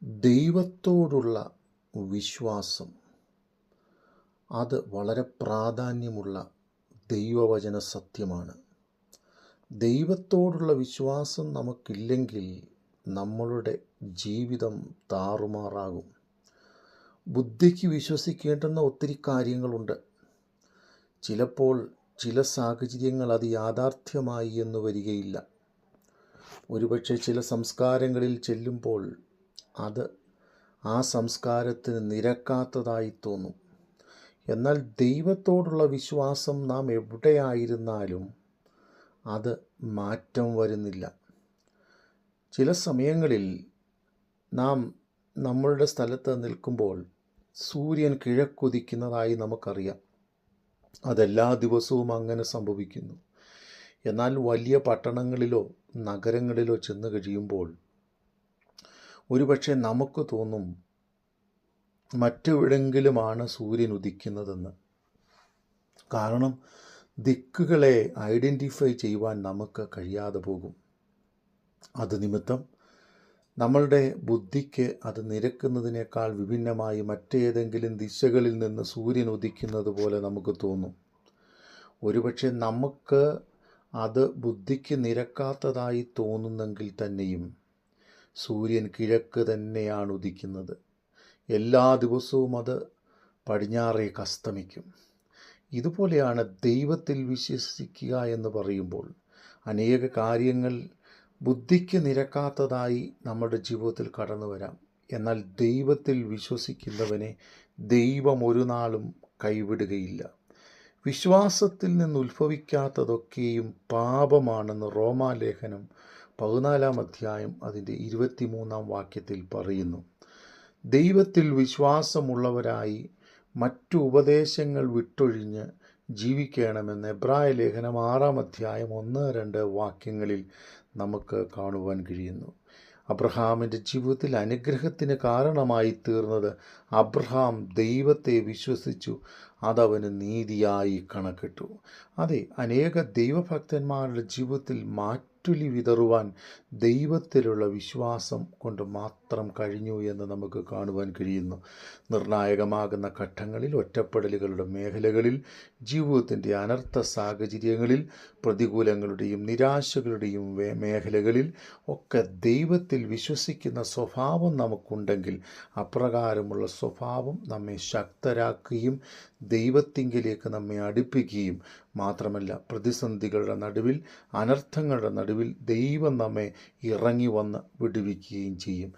ദൈവത്തോടുള്ള വിശ്വാസം അത് വളരെ പ്രാധാന്യമുള്ള ദൈവവചന സത്യമാണ്. ദൈവത്തോടുള്ള വിശ്വാസം നമുക്കില്ലെങ്കിൽ നമ്മളുടെ ജീവിതം താറുമാറാകും. ബുദ്ധിക്ക് വിശ്വസിക്കേണ്ടുന്ന ഒത്തിരി കാര്യങ്ങളുണ്ട്. ചിലപ്പോൾ ചില സാഹചര്യങ്ങൾ അത് യാഥാർത്ഥ്യമായി എന്ന് വരികയില്ല. ഒരുപക്ഷെ ചില സംസ്കാരങ്ങളിൽ ചെല്ലുമ്പോൾ അത് ആ സംസ്കാരത്തിന് നിരക്കാത്തതായി തോന്നും. എന്നാൽ ദൈവത്തോടുള്ള വിശ്വാസം നാം എവിടെയായിരുന്നാലും അത് മാറ്റം വരുന്നില്ല. ചില സമയങ്ങളിൽ നാം നമ്മളുടെ സ്ഥലത്ത് നിൽക്കുമ്പോൾ സൂര്യൻ കിഴക്കുദിക്കുന്നതായി നമുക്കറിയാം. അതെല്ലാ ദിവസവും അങ്ങനെ സംഭവിക്കുന്നു. എന്നാൽ വലിയ പട്ടണങ്ങളിലോ നഗരങ്ങളിലോ ചെന്ന് കഴിയുമ്പോൾ ഒരുപക്ഷെ നമുക്ക് തോന്നും മറ്റെവിടെങ്കിലുമാണ് സൂര്യൻ ഉദിക്കുന്നതെന്ന്. കാരണം ദിക്കുകളെ ഐഡൻറ്റിഫൈ ചെയ്യുവാൻ നമുക്ക് കഴിയാതെ പോകും. അത് നിമിത്തം നമ്മളുടെ ബുദ്ധിക്ക് അത് നിരക്കുന്നതിനേക്കാൾ വിഭിന്നമായി മറ്റേതെങ്കിലും ദിശകളിൽ നിന്ന് സൂര്യൻ ഉദിക്കുന്നത് പോലെ നമുക്ക് തോന്നും. ഒരുപക്ഷെ നമുക്ക് അത് ബുദ്ധിക്ക് നിരക്കാത്തതായി തോന്നുന്നെങ്കിൽ തന്നെയും സൂര്യൻ കിഴക്ക് തന്നെയാണ് ഉദിക്കുന്നത്. എല്ലാ ദിവസവും അത് പടിഞ്ഞാറേക്ക് അസ്തമിക്കും. ഇതുപോലെയാണ് ദൈവത്തിൽ വിശ്വസിക്കുക എന്ന് പറയുമ്പോൾ. അനേക കാര്യങ്ങൾ ബുദ്ധിക്ക് നിരക്കാത്തതായി നമ്മുടെ ജീവിതത്തിൽ കടന്നു വരാം. എന്നാൽ ദൈവത്തിൽ വിശ്വസിക്കുന്നവനെ ദൈവം ഒരു നാളും കൈവിടുകയില്ല. വിശ്വാസത്തിൽ നിന്ന് ഉത്ഭവിക്കാത്തതൊക്കെയും പാപമാണെന്ന് റോമാലേഖനം 14 അധ്യായം അതിൻ്റെ 23 വാക്യത്തിൽ പറയുന്നു. ദൈവത്തിൽ വിശ്വാസമുള്ളവരായി മറ്റു ഉപദേശങ്ങൾ വിട്ടൊഴിഞ്ഞ് ജീവിക്കണമെന്ന് എബ്രായ ലേഖനം 6 അധ്യായം 1-2 വാക്യങ്ങളിൽ നമുക്ക് കാണുവാൻ കഴിയുന്നു. അബ്രഹാമിൻ്റെ ജീവിതത്തിൽ അനുഗ്രഹത്തിന് കാരണമായി തീർന്നത് അബ്രഹാം ദൈവത്തെ വിശ്വസിച്ചു, അതവന് നീതിയായി കണക്കിട്ടു. അതെ, അനേക ദൈവഭക്തന്മാരുടെ ജീവിതത്തിൽ മാറ്റുലി വിതറുവാൻ ദൈവത്തിലുള്ള വിശ്വാസം കൊണ്ട് മാത്രം കഴിഞ്ഞു എന്ന് നമുക്ക് കാണുവാൻ കഴിയുന്നു. നിർണായകമാകുന്ന ഘട്ടങ്ങളിൽ, ഒറ്റപ്പെടലുകളുടെ മേഖലകളിൽ, ജീവിതത്തിൻ്റെ അനർത്ഥ സാഹചര്യങ്ങളിൽ, പ്രതികൂലങ്ങളുടെയും നിരാശകളുടെയും മേഖലകളിൽ ഒക്കെ ദൈവത്തിൽ വിശ്വസിക്കുന്ന സ്വഭാവം നമുക്കുണ്ടെങ്കിൽ അപ്രകാരമുള്ള സ്വഭാവം നമ്മെ ശക്തരാക്കുകയും ദൈവത്തിങ്കിലേക്ക് നമ്മെ അടുപ്പിക്കുകയും മാത്രമല്ല, പ്രതിസന്ധികളുടെ നടുവിൽ, അനർത്ഥങ്ങളുടെ നടുവിൽ ദൈവം നമ്മെ ഇറങ്ങി വന്ന് വിടുവിക്കുകയും ചെയ്യും.